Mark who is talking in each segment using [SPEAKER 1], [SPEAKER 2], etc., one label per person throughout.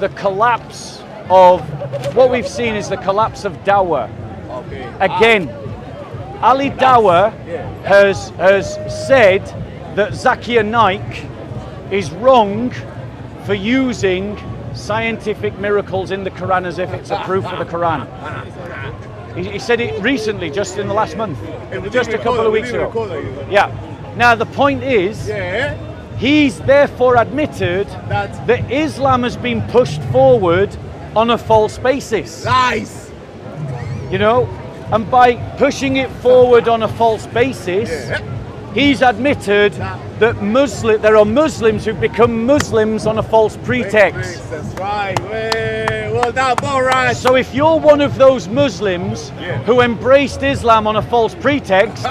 [SPEAKER 1] the collapse of what we've seen is the collapse of Dawah.
[SPEAKER 2] Okay.
[SPEAKER 1] Again, Ali Dawah has said that Zakir Naik is wrong for using scientific miracles in the Qur'an as if it's a proof of the Qur'an. He said it recently, just in the last month, just a couple of weeks ago. Yeah. Now the point is, he's therefore admitted that Islam has been pushed forward on a false basis.
[SPEAKER 2] Lies.
[SPEAKER 1] You know, and by pushing it forward on a false basis, he's admitted that there are Muslims who become Muslims on a false pretext.
[SPEAKER 2] That's right. Well done, Borat.
[SPEAKER 1] So if you're one of those Muslims who embraced Islam on a false pretext,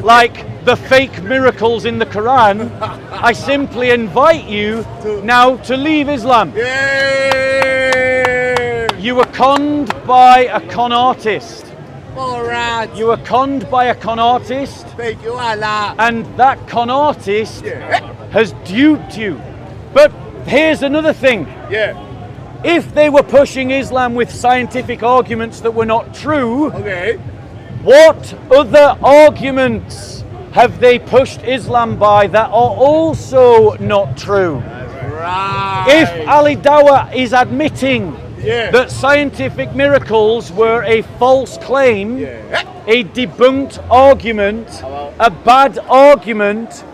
[SPEAKER 1] like the fake miracles in the Quran, I simply invite you now to leave Islam. You were conned by a con artist.
[SPEAKER 2] Borat.
[SPEAKER 1] You were conned by a con artist.
[SPEAKER 2] Thank you, Allah.
[SPEAKER 1] And that con artist has duped you. But here's another thing. If they were pushing Islam with scientific arguments that were not true, what other arguments have they pushed Islam by that are also not true?
[SPEAKER 2] Right.
[SPEAKER 1] If Ali Dawah is admitting that scientific miracles were a false claim, a debunked argument, a bad argument,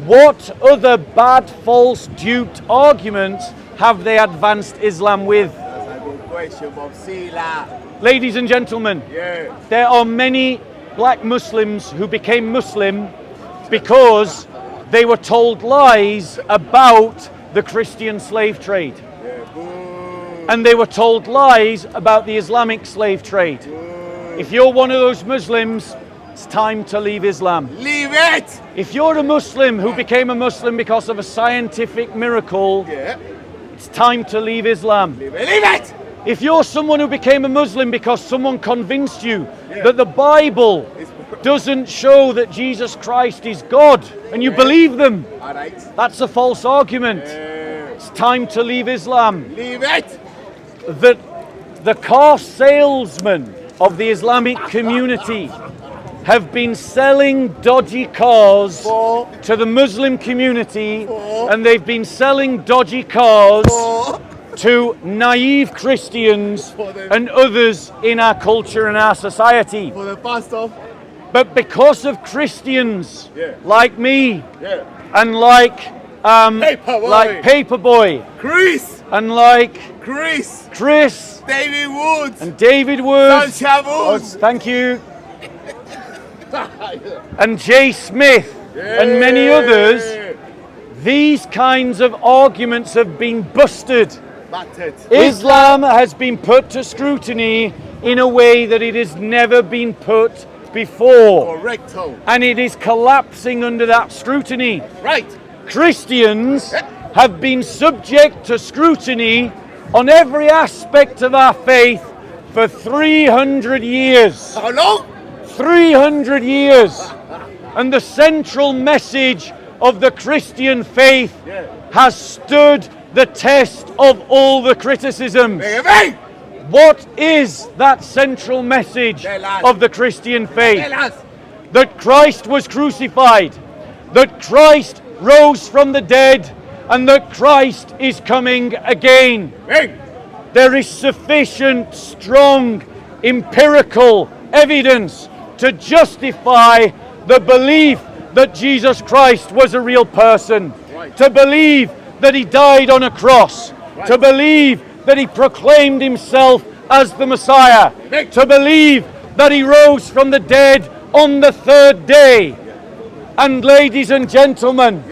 [SPEAKER 1] what other bad, false, duped arguments have they advanced Islam with?
[SPEAKER 2] That's a good question, Bob Sila.
[SPEAKER 1] Ladies and gentlemen, there are many black Muslims who became Muslim because they were told lies about the Christian slave trade. And they were told lies about the Islamic slave trade. If you're one of those Muslims, it's time to leave Islam.
[SPEAKER 2] Leave it!
[SPEAKER 1] If you're a Muslim who became a Muslim because of a scientific miracle, it's time to leave Islam.
[SPEAKER 2] Leave it!
[SPEAKER 1] If you're someone who became a Muslim because someone convinced you that the Bible doesn't show that Jesus Christ is God, and you believe them, that's a false argument. It's time to leave Islam.
[SPEAKER 2] Leave it!
[SPEAKER 1] The car salesmen of the Islamic community have been selling dodgy cars to the Muslim community, and they've been selling dodgy cars to naive Christians and others in our culture and our society.
[SPEAKER 2] For the pastor.
[SPEAKER 1] But because of Christians like me and like Paperboy,
[SPEAKER 2] Chris,
[SPEAKER 1] and like
[SPEAKER 2] Chris, David Woods,
[SPEAKER 1] and David Woods,
[SPEAKER 2] Woods.
[SPEAKER 1] Thank you, and Jay Smith, and many others, these kinds of arguments have been busted. Islam has been put to scrutiny in a way that it has never been put before.
[SPEAKER 2] Correcto.
[SPEAKER 1] And it is collapsing under that scrutiny.
[SPEAKER 2] Right.
[SPEAKER 1] Christians have been subject to scrutiny on every aspect of our faith for 300 years.
[SPEAKER 2] How long?
[SPEAKER 1] 300 years. And the central message of the Christian faith has stood the test of all the criticisms. What is that central message of the Christian faith? That Christ was crucified, that Christ rose from the dead, and that Christ is coming again. There is sufficient, strong, empirical evidence to justify the belief that Jesus Christ was a real person, to believe that he died on a cross, to believe that he proclaimed himself as the Messiah, to believe that he rose from the dead on the third day. And ladies and gentlemen,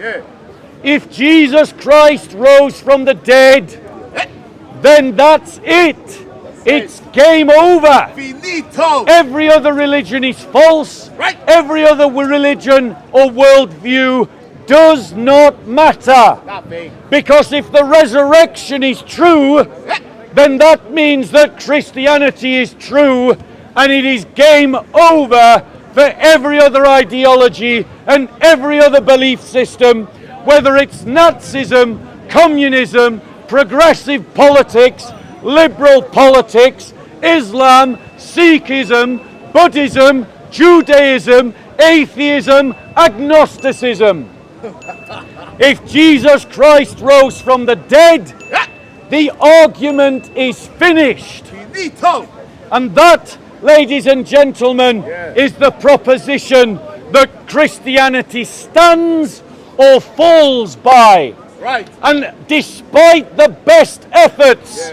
[SPEAKER 1] if Jesus Christ rose from the dead, then that's it. It's game over.
[SPEAKER 2] Finito.
[SPEAKER 1] Every other religion is false. Every other religion or worldview does not matter. Because if the resurrection is true, then that means that Christianity is true, and it is game over for every other ideology and every other belief system, whether it's Nazism, communism, progressive politics, liberal politics, Islam, Sikhism, Buddhism, Judaism, atheism, agnosticism. If Jesus Christ rose from the dead, the argument is finished.
[SPEAKER 2] Finito.
[SPEAKER 1] And that, ladies and gentlemen, is the proposition that Christianity stands or falls by.
[SPEAKER 2] Right.
[SPEAKER 1] And despite the best efforts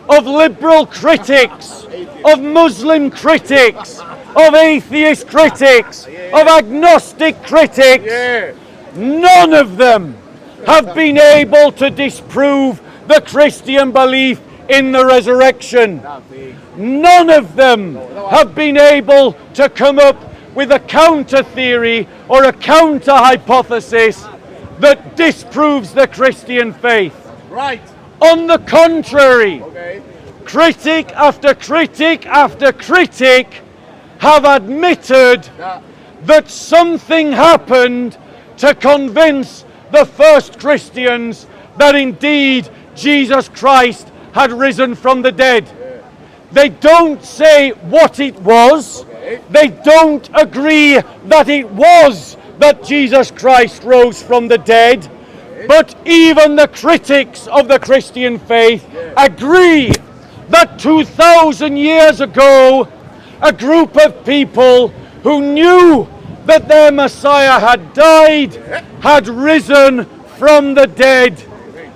[SPEAKER 1] of liberal critics, of Muslim critics, of atheist critics, of agnostic critics, none of them have been able to disprove the Christian belief in the resurrection. None of them have been able to come up with a counter theory or a counter hypothesis that disproves the Christian faith.
[SPEAKER 2] Right.
[SPEAKER 1] On the contrary, critic after critic after critic have admitted that something happened to convince the first Christians that indeed Jesus Christ had risen from the dead. They don't say what it was. They don't agree that it was that Jesus Christ rose from the dead. But even the critics of the Christian faith agree that 2,000 years ago, a group of people who knew that their Messiah had died, had risen from the dead,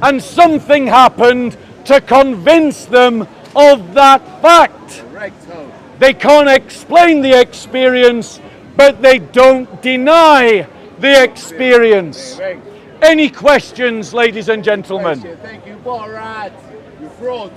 [SPEAKER 1] and something happened to convince them of that fact. They can't explain the experience, but they don't deny the experience. Any questions, ladies and gentlemen?
[SPEAKER 2] Thank you, Borat. You fraud.